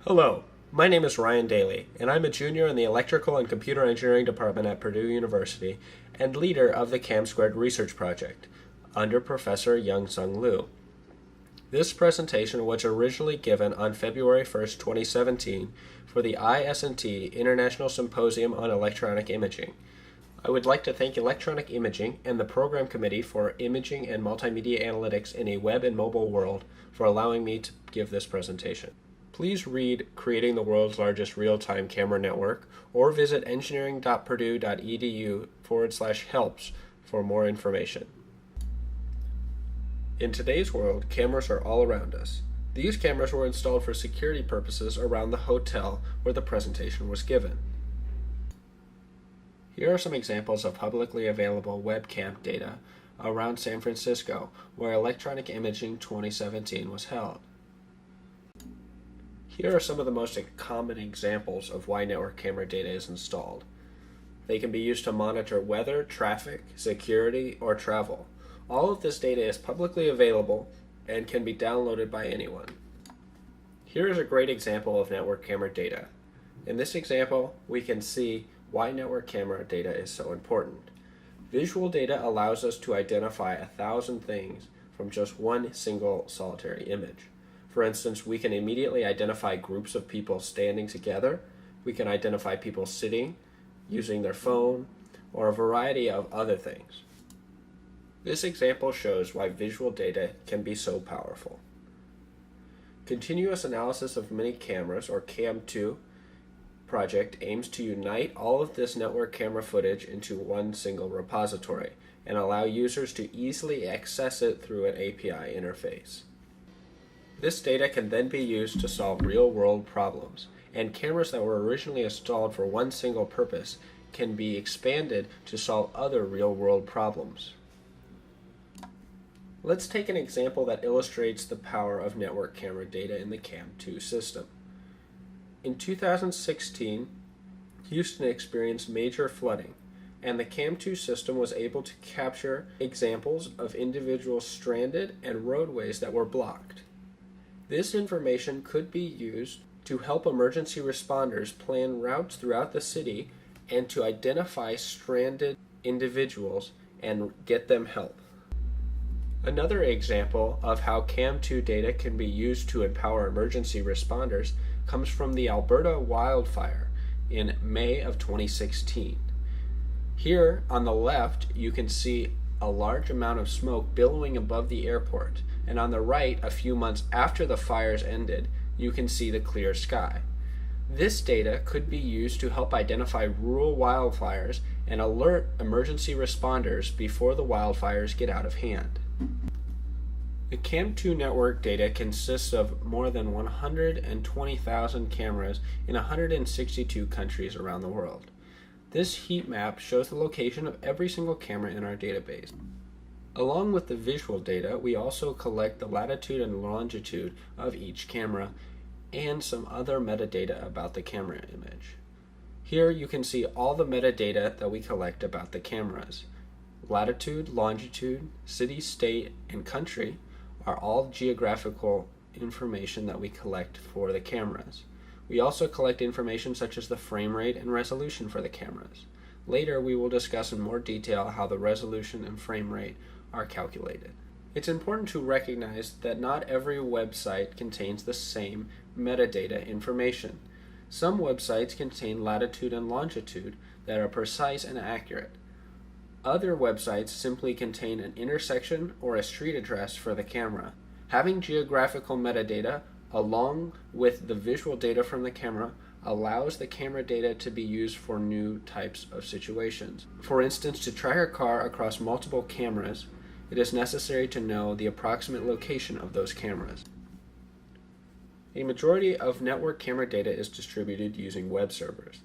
Hello, my name is Ryan Dailey, and I'm a junior in the Electrical and Computer Engineering Department at Purdue University and leader of the CAM2 research project under Professor Yung-Hsiang. This presentation was originally given on February 1st, 2017 for the IS&T International Symposium on Electronic Imaging. I would like to thank Electronic Imaging and the Program Committee for Imaging and Multimedia Analytics in a Web and Mobile World for allowing me to give this presentation. Please read Creating the World's Largest Real-Time Camera Network or visit engineering.purdue.edu/helps for more information. In today's world, cameras are all around us. These cameras were installed for security purposes around the hotel where the presentation was given. Here are some examples of publicly available webcam data around San Francisco, where Electronic Imaging 2017 was held. Here are some of the most common examples of why network camera data is installed. They can be used to monitor weather, traffic, security, or travel. All of this data is publicly available and can be downloaded by anyone. Here is a great example of network camera data. In this example, we can see why network camera data is so important. Visual data allows us to identify 1,000 things from just one single solitary image. For instance, we can immediately identify groups of people standing together. We can identify people sitting, using their phone, or a variety of other things. This example shows why visual data can be so powerful. Continuous analysis of many cameras, or CAM2 project, aims to unite all of this network camera footage into one single repository and allow users to easily access it through an API interface. This data can then be used to solve real-world problems, and cameras that were originally installed for one single purpose can be expanded to solve other real-world problems. Let's take an example that illustrates the power of network camera data in the CAM2 system. In 2016, Houston experienced major flooding, and the CAM2 system was able to capture examples of individuals stranded and roadways that were blocked. This information could be used to help emergency responders plan routes throughout the city and to identify stranded individuals and get them help. Another example of how CAM2 data can be used to empower emergency responders comes from the Alberta wildfire in May of 2016. Here on the left, you can see a large amount of smoke billowing above the airport, and on the right, a few months after the fires ended, you can see the clear sky. This data could be used to help identify rural wildfires and alert emergency responders before the wildfires get out of hand. The CAM2 network data consists of more than 120,000 cameras in 162 countries around the world. This heat map shows the location of every single camera in our database. Along with the visual data, we also collect the latitude and longitude of each camera and some other metadata about the camera image. Here you can see all the metadata that we collect about the cameras. Latitude, longitude, city, state, and country are all geographical information that we collect for the cameras. We also collect information such as the frame rate and resolution for the cameras. Later, we will discuss in more detail how the resolution and frame rate are calculated. It's important to recognize that not every website contains the same metadata information. Some websites contain latitude and longitude that are precise and accurate. Other websites simply contain an intersection or a street address for the camera. Having geographical metadata along with the visual data from the camera allows the camera data to be used for new types of situations. For instance, to track a car across multiple cameras, it is necessary to know the approximate location of those cameras. A majority of network camera data is distributed using web servers.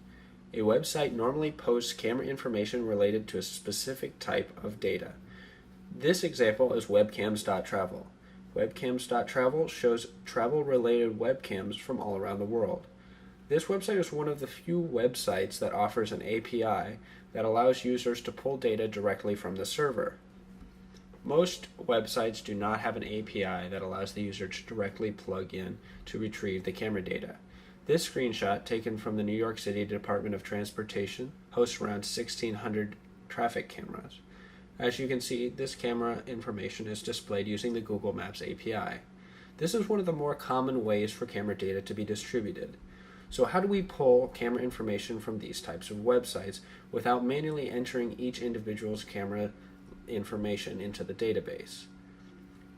A website normally posts camera information related to a specific type of data. This example is webcams.travel. Webcams.travel shows travel-related webcams from all around the world. This website is one of the few websites that offers an API that allows users to pull data directly from the server. Most websites do not have an API that allows the user to directly plug in to retrieve the camera data. This screenshot, taken from the New York City Department of Transportation, hosts around 1,600 traffic cameras. As you can see, this camera information is displayed using the Google Maps API. This is one of the more common ways for camera data to be distributed. So how do we pull camera information from these types of websites without manually entering each individual's camera information into the database?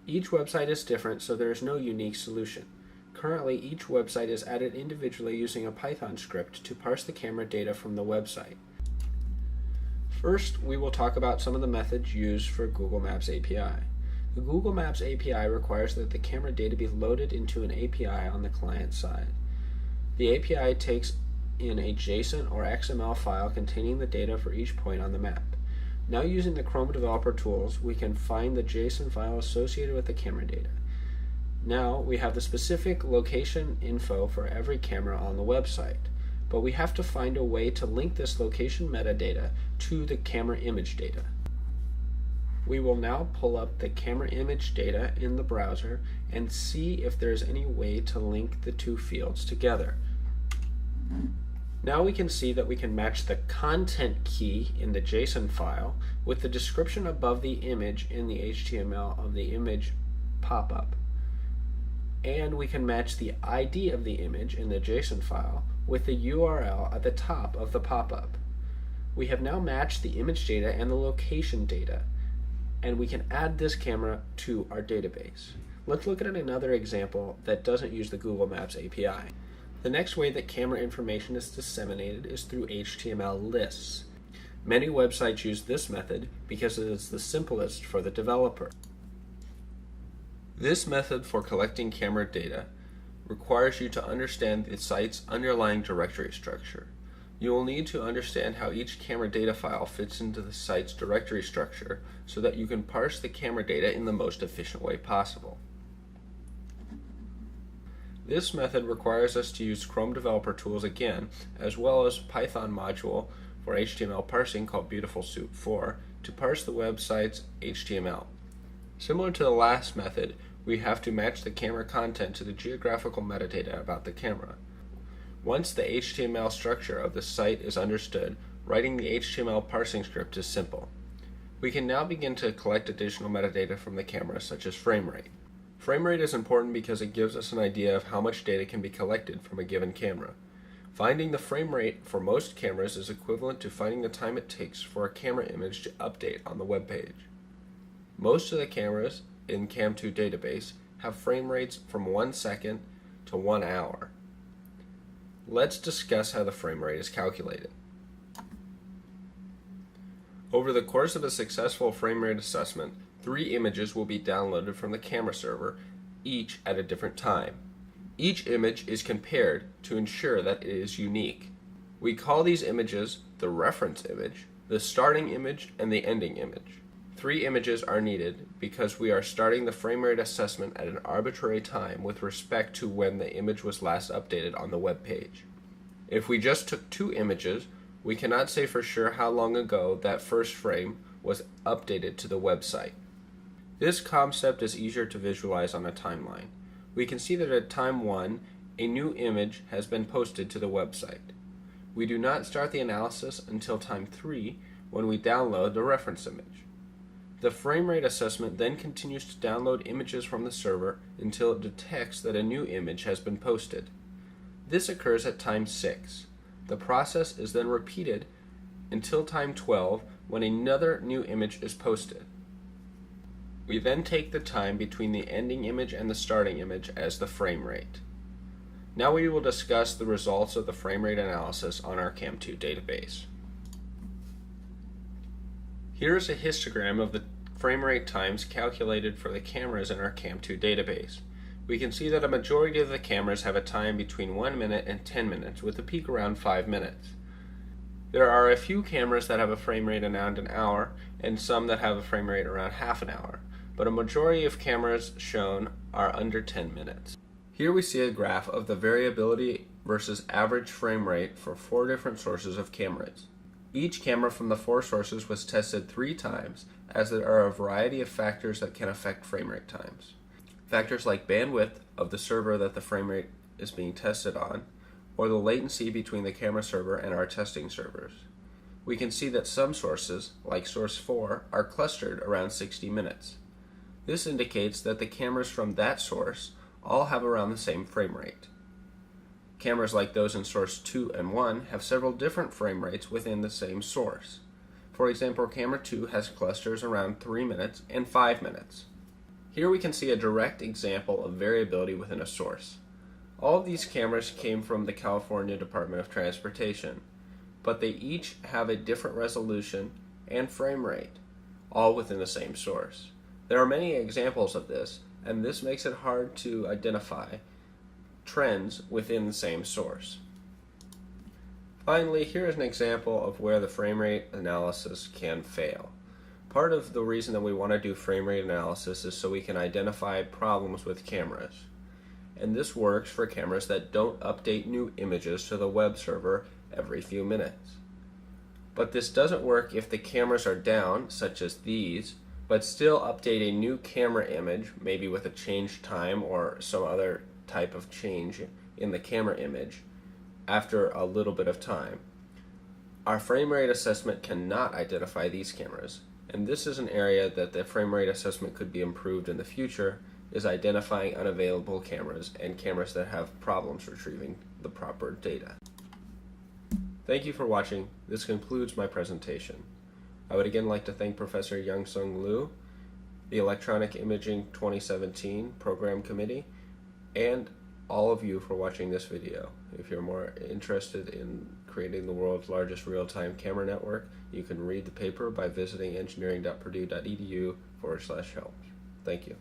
Each website is different, so there is no unique solution. Currently, each website is added individually using a Python script to parse the camera data from the website. First, we will talk about some of the methods used for Google Maps API. The Google Maps API requires that the camera data be loaded into an API on the client side. The API takes in a JSON or XML file containing the data for each point on the map. Now, using the Chrome developer tools, we can find the JSON file associated with the camera data. Now, we have the specific location info for every camera on the website, but we have to find a way to link this location metadata to the camera image data. We will now pull up the camera image data in the browser and see if there's any way to link the two fields together. Now we can see that we can match the content key in the JSON file with the description above the image in the HTML of the image pop-up. And we can match the ID of the image in the JSON file with the URL at the top of the pop-up. We have now matched the image data and the location data, and we can add this camera to our database. Let's look at another example that doesn't use the Google Maps API. The next way that camera information is disseminated is through HTML lists. Many websites use this method because it is the simplest for the developer. This method for collecting camera data requires you to understand the site's underlying directory structure. You will need to understand how each camera data file fits into the site's directory structure so that you can parse the camera data in the most efficient way possible. This method requires us to use Chrome developer tools again, as well as Python module for HTML parsing called Beautiful Soup 4 to parse the website's HTML. Similar to the last method, we have to match the camera content to the geographical metadata about the camera. Once the HTML structure of the site is understood, writing the HTML parsing script is simple. We can now begin to collect additional metadata from the camera, such as frame rate. Frame rate is important because it gives us an idea of how much data can be collected from a given camera. Finding the frame rate for most cameras is equivalent to finding the time it takes for a camera image to update on the web page. Most of the cameras in Cam2 database have frame rates from 1 second to 1 hour. Let's discuss how the frame rate is calculated. Over the course of a successful frame rate assessment, 3 images will be downloaded from the camera server, each at a different time. Each image is compared to ensure that it is unique. We call these images the reference image, the starting image, and the ending image. 3 images are needed because we are starting the frame rate assessment at an arbitrary time with respect to when the image was last updated on the web page. If we just took 2 images, we cannot say for sure how long ago that first frame was updated to the website. This concept is easier to visualize on a timeline. We can see that at time 1, a new image has been posted to the website. We do not start the analysis until time 3, when we download the reference image. The frame rate assessment then continues to download images from the server until it detects that a new image has been posted. This occurs at time 6. The process is then repeated until time 12 when another new image is posted. We then take the time between the ending image and the starting image as the frame rate. Now we will discuss the results of the frame rate analysis on our Cam2 database. Here is a histogram of the frame rate times calculated for the cameras in our Cam2 database. We can see that a majority of the cameras have a time between 1 minute and 10 minutes, with a peak around 5 minutes. There are a few cameras that have a frame rate around an hour, and some that have a frame rate around half an hour, but a majority of cameras shown are under 10 minutes. Here we see a graph of the variability versus average frame rate for 4 different sources of cameras. Each camera from the 4 sources was tested 3 times as there are a variety of factors that can affect frame rate times. Factors like bandwidth of the server that the frame rate is being tested on, or the latency between the camera server and our testing servers. We can see that some sources, like source 4, are clustered around 60 minutes. This indicates that the cameras from that source all have around the same frame rate. Cameras like those in source 2 and 1 have several different frame rates within the same source. For example, camera 2 has clusters around 3 minutes and 5 minutes. Here we can see a direct example of variability within a source. All of these cameras came from the California Department of Transportation, but they each have a different resolution and frame rate, all within the same source. There are many examples of this, and this makes it hard to identify trends within the same source. Finally, here is an example of where the frame rate analysis can fail. Part of the reason that we want to do frame rate analysis is so we can identify problems with cameras. And this works for cameras that don't update new images to the web server every few minutes. But this doesn't work if the cameras are down, such as these, but still update a new camera image, maybe with a change time or some other type of change in the camera image, after a little bit of time. Our frame rate assessment cannot identify these cameras, and this is an area that the frame rate assessment could be improved in the future, is identifying unavailable cameras and cameras that have problems retrieving the proper data. Thank you for watching. This concludes my presentation. I would again like to thank Professor Yung-Hsiang Liu, the Electronic Imaging 2017 Program Committee, and all of you for watching this video. If you're more interested in creating the world's largest real-time camera network, you can read the paper by visiting engineering.purdue.edu/help. Thank you.